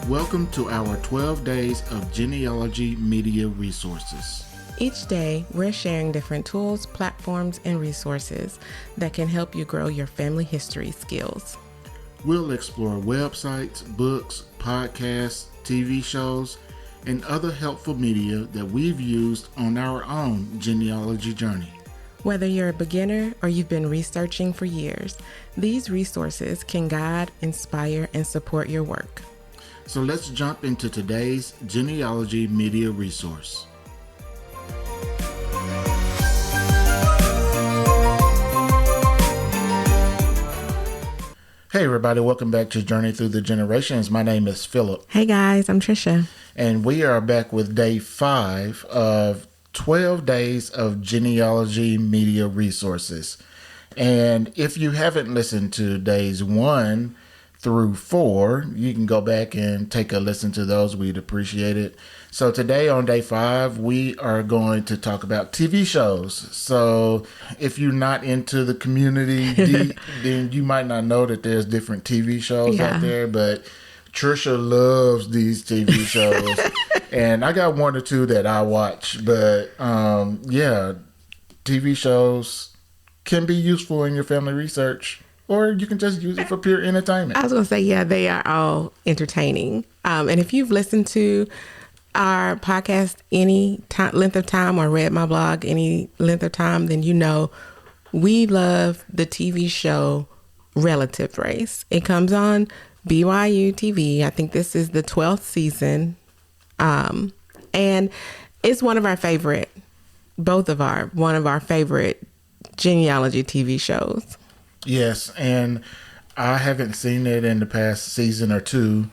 Welcome to our 12 days of Genealogy media resources. Each day, we're sharing different tools, platforms, and resources that can help you grow your family history skills. We'll explore websites, books, podcasts, TV shows, and other helpful media that we've used on our own genealogy journey. Whether you're a beginner or you've been researching for years, these resources can guide, inspire, and support your work. So let's jump into today's genealogy media resource. Hey everybody, welcome back to Journey Through the Generations. My name is Philip. Hey guys, I'm Trisha. And we are back with day 5 of 12 days of genealogy media resources. And if you haven't listened to days 1 through 4, you can go back and take a listen to those. We'd appreciate it. So today on day 5, we are going to talk about TV shows. So if you're not into the community, then you might not know that there's different TV shows out there, but Trisha loves these TV shows. And I got 1 or 2 that I watch, but TV shows can be useful in your family research. Or you can just use it for pure entertainment. I was going to say, they are all entertaining. And if you've listened to our podcast any length of time or read my blog any length of time, then you know we love the TV show Relative Race. It comes on BYU TV. I think this is the 12th season. And it's one of our favorite genealogy TV shows. Yes, and I haven't seen it in the past season or 2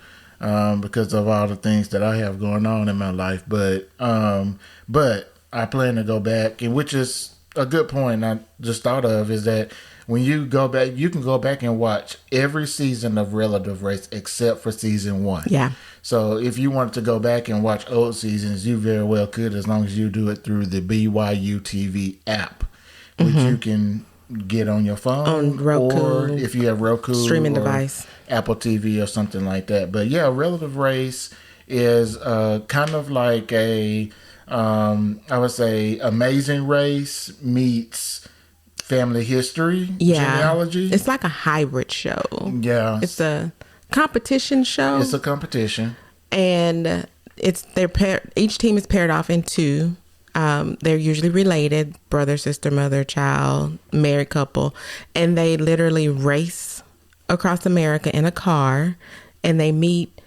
because of all the things that I have going on in my life. But I plan to go back, and which is a good point I just thought of, is that when you go back, you can go back and watch every season of Relative Race except for season 1. Yeah. So if you wanted to go back and watch old seasons, you very well could, as long as you do it through the BYU TV app, which you can get on your phone, on Roku, or if you have Roku streaming or device, Apple TV or something like that. But yeah, Relative Race is kind of like I would say Amazing Race meets family history, genealogy. It's like a hybrid show. Yeah, it's a competition show. It's a competition, and each team is paired off in 2. They're usually related, brother, sister, mother, child, married couple, and they literally race across America in a car, and they meet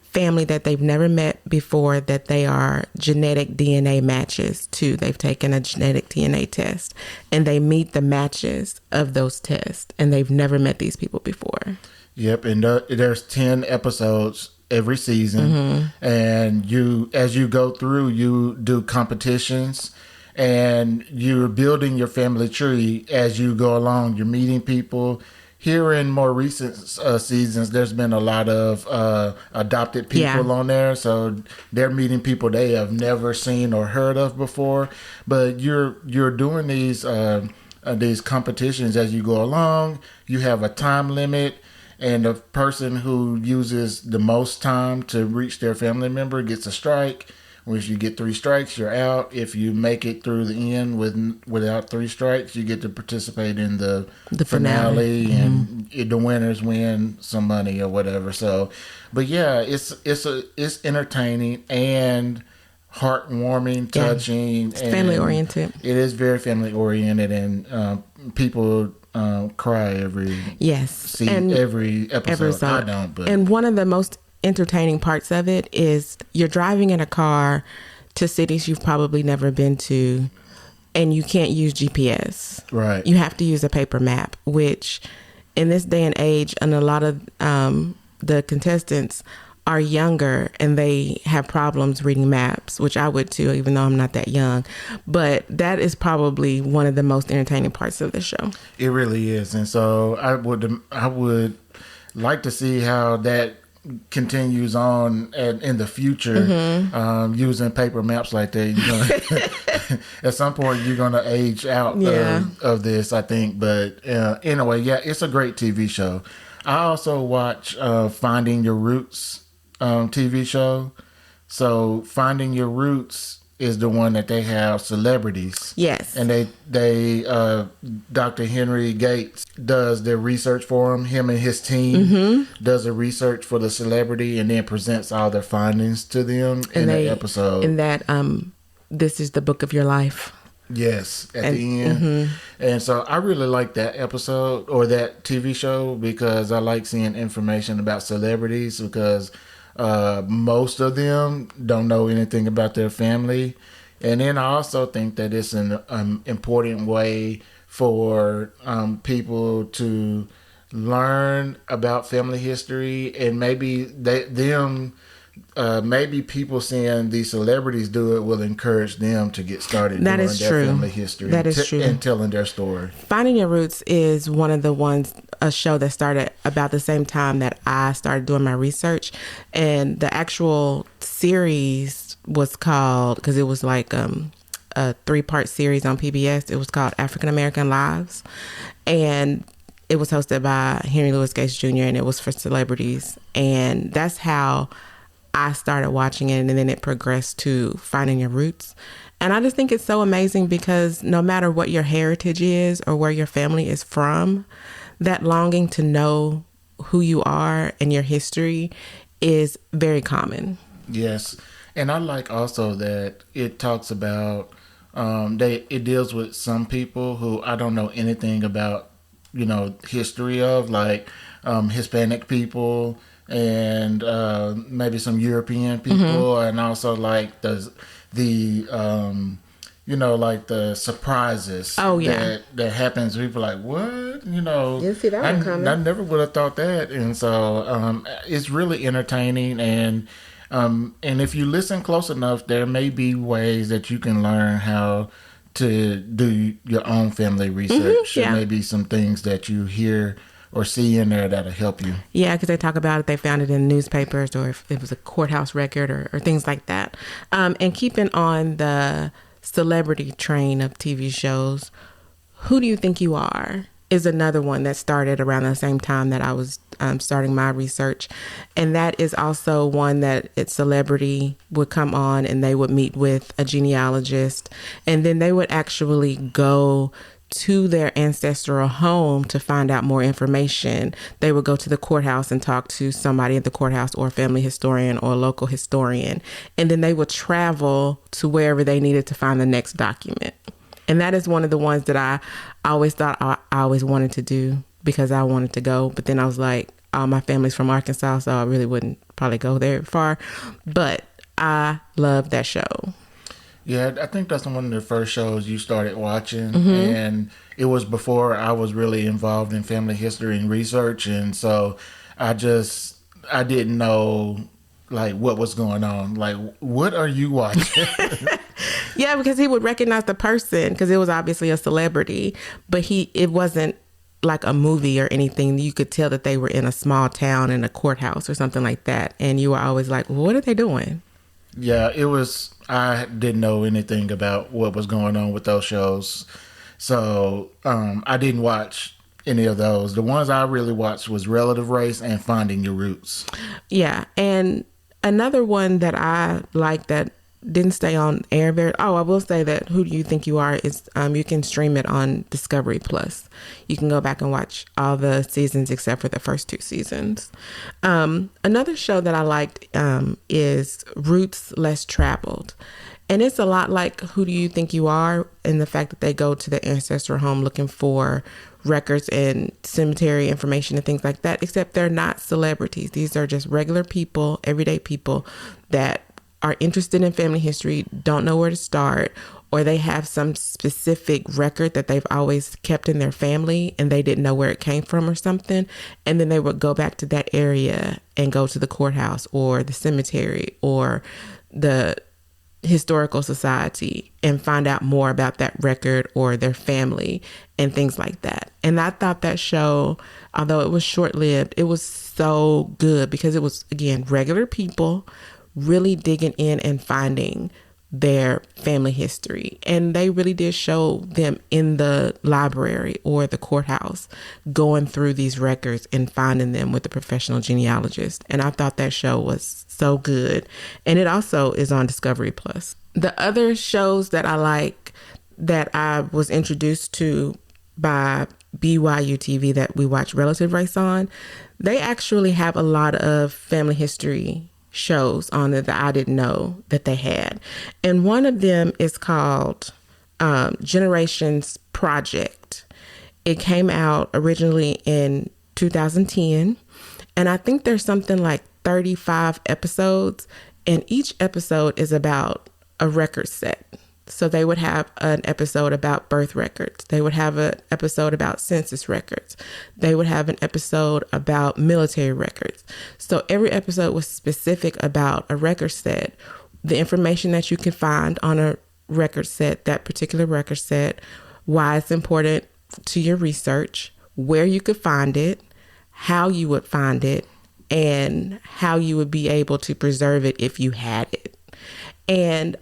family that they've never met before that they are genetic DNA matches to. They've taken a genetic DNA test, and they meet the matches of those tests, and they've never met these people before. Yep, and there's 10 episodes every season, and as you go through, you do competitions, and you're building your family tree as you go along. You're meeting people. Here in more recent seasons, there's been a lot of adopted people on there, so they're meeting people they have never seen or heard of before. But you're doing these competitions as you go along. You have a time limit. And the person who uses the most time to reach their family member gets a strike. If you get 3 strikes, you're out. If you make it through the end without 3 strikes, you get to participate in the finale, and the winners win some money or whatever. So, but yeah, it's entertaining and heartwarming, touching. It's family oriented. It is very family oriented, and people cry every every episode. I don't, but and one of the most entertaining parts of it is you're driving in a car to cities you've probably never been to, and you can't use GPS. Right. You have to use a paper map, which in this day and age, and a lot of the contestants are younger and they have problems reading maps, which I would too, even though I'm not that young. But that is probably one of the most entertaining parts of the show. It really is. And so I would like to see how that continues on in the future, using paper maps like that. At some point you're going to age out of this, I think. But anyway, it's a great TV show. I also watch Finding Your Roots TV show. So Finding Your Roots is the one that they have celebrities. Yes. And Dr. Henry Gates does their research for him and his team does the research for the celebrity and then presents all their findings to them in the episode. In that, this is the book of your life. Yes, at the end. And so I really like that episode or that TV show because I like seeing information about celebrities because most of them don't know anything about their family. And then I also think that it's an important way for people to learn about family history and maybe maybe people seeing these celebrities do it will encourage them to get started doing their family history. That is true. And telling their story. Finding Your Roots is one of the ones, a show that started about the same time that I started doing my research. And the actual series was called, because it was like a 3-part series on PBS. It was called African American Lives. And it was hosted by Henry Louis Gates Jr. and it was for celebrities. And that's how I started watching it, and then it progressed to Finding Your Roots. And I just think it's so amazing because no matter what your heritage is or where your family is from, that longing to know who you are and your history is very common. Yes. And I like also that it talks about, it deals with some people who I don't know anything about, history of, like Hispanic people, and maybe some European people, and also like the like the surprises. Oh yeah, that happens. People are like, what? Didn't see that one coming. I never would have thought that, and so it's really entertaining. And if you listen close enough, there may be ways that you can learn how to do your own family research. Yeah. There may be some things that you hear or see in there that'll help you. Yeah, because they talk about it. They found it in newspapers or if it was a courthouse record or things like that. And keeping on the celebrity train of TV shows, Who Do You Think You Are is another one that started around the same time that I was starting my research. And that is also one that its celebrity would come on and they would meet with a genealogist. And then they would actually go to their ancestral home to find out more information. They would go to the courthouse and talk to somebody at the courthouse or a family historian or a local historian. And then they would travel to wherever they needed to find the next document. And that is one of the ones that I always thought I always wanted to do because I wanted to go. But then I was like, all my family's from Arkansas, so I really wouldn't probably go there far. But I love that show. Yeah, I think that's one of the first shows you started watching. And it was before I was really involved in family history and research. And so I didn't know like what was going on. Like, what are you watching? Yeah, because he would recognize the person because it was obviously a celebrity, but it wasn't like a movie or anything. You could tell that they were in a small town in a courthouse or something like that. And you were always like, well, what are they doing? Yeah, I didn't know anything about what was going on with those shows. So I didn't watch any of those. The ones I really watched was Relative Race and Finding Your Roots. Yeah. And another one that I like that didn't stay on air I will say that Who Do You Think You Are is you can stream it on Discovery Plus. You can go back and watch all the seasons except for the first 2 seasons. Another show that I liked is Roots Less Traveled. And it's a lot like Who Do You Think You Are, in the fact that they go to the ancestral home looking for records and cemetery information and things like that, except they're not celebrities. These are just regular people, everyday people that are interested in family history, don't know where to start, or they have some specific record that they've always kept in their family and they didn't know where it came from or something. And then they would go back to that area and go to the courthouse or the cemetery or the historical society and find out more about that record or their family and things like that. And I thought that show, although it was short-lived, it was so good because it was, again, regular people really digging in and finding their family history. And they really did show them in the library or the courthouse going through these records and finding them with a professional genealogist. And I thought that show was so good. And it also is on Discovery Plus. The other shows that I like that I was introduced to by BYU TV that we watch Relative Race on, they actually have a lot of family history shows on it that I didn't know that they had. And one of them is called Generations Project. It came out originally in 2010, and I think there's something like 35 episodes, and each episode is about a record set. So they would have an episode about birth records. They would have an episode about census records. They would have an episode about military records. So every episode was specific about a record set, the information that you can find on a record set, that particular record set, why it's important to your research, where you could find it, how you would find it, and how you would be able to preserve it if you had it. And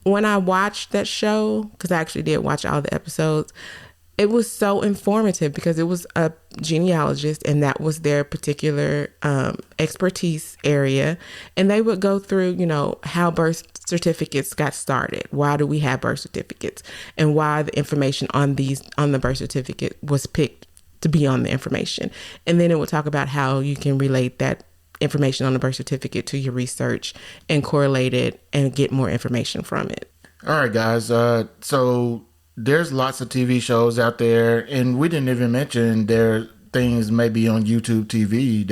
when I watched that show, because I actually did watch all the episodes, it was so informative because it was a genealogist and that was their particular expertise area. And they would go through, you know, how birth certificates got started. Why do we have birth certificates? And why the information on the birth certificate was picked to be on the information. And then it would talk about how you can relate that information on the birth certificate to your research and correlate it and get more information from it. All right, guys. So there's lots of TV shows out there, and we didn't even mention there are things maybe on YouTube TV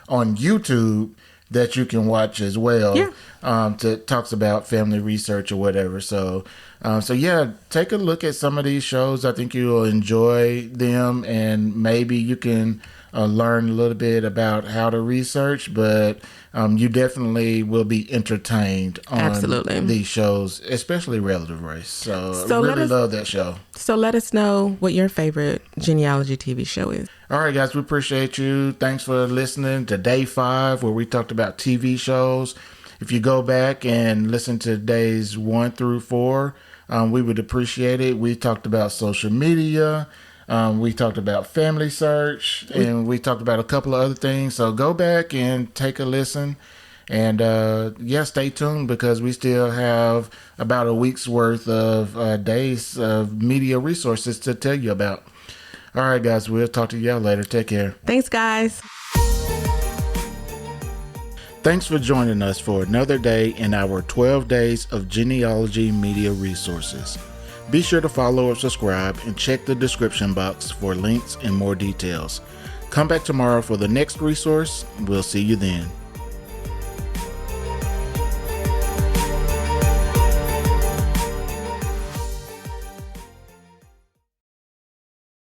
on YouTube that you can watch as well. Yeah. That talks about family research or whatever. So yeah, take a look at some of these shows. I think you'll enjoy them, and maybe you can learn a little bit about how to research, but you definitely will be entertained on Absolutely. These shows, especially Relative Race. So really love that show. So let us know what your favorite genealogy TV show is. All right, guys, we appreciate you. Thanks for listening to Day 5, where we talked about TV shows. If you go back and listen to days 1 through 4, we would appreciate it. We talked about social media. We talked about family search, and we talked about a couple of other things. So go back and take a listen. And stay tuned, because we still have about a week's worth of days of media resources to tell you about. All right, guys, we'll talk to y'all later. Take care. Thanks, guys. Thanks for joining us for another day in our 12 days of genealogy media resources. Be sure to follow or subscribe and check the description box for links and more details. Come back tomorrow for the next resource. We'll see you then.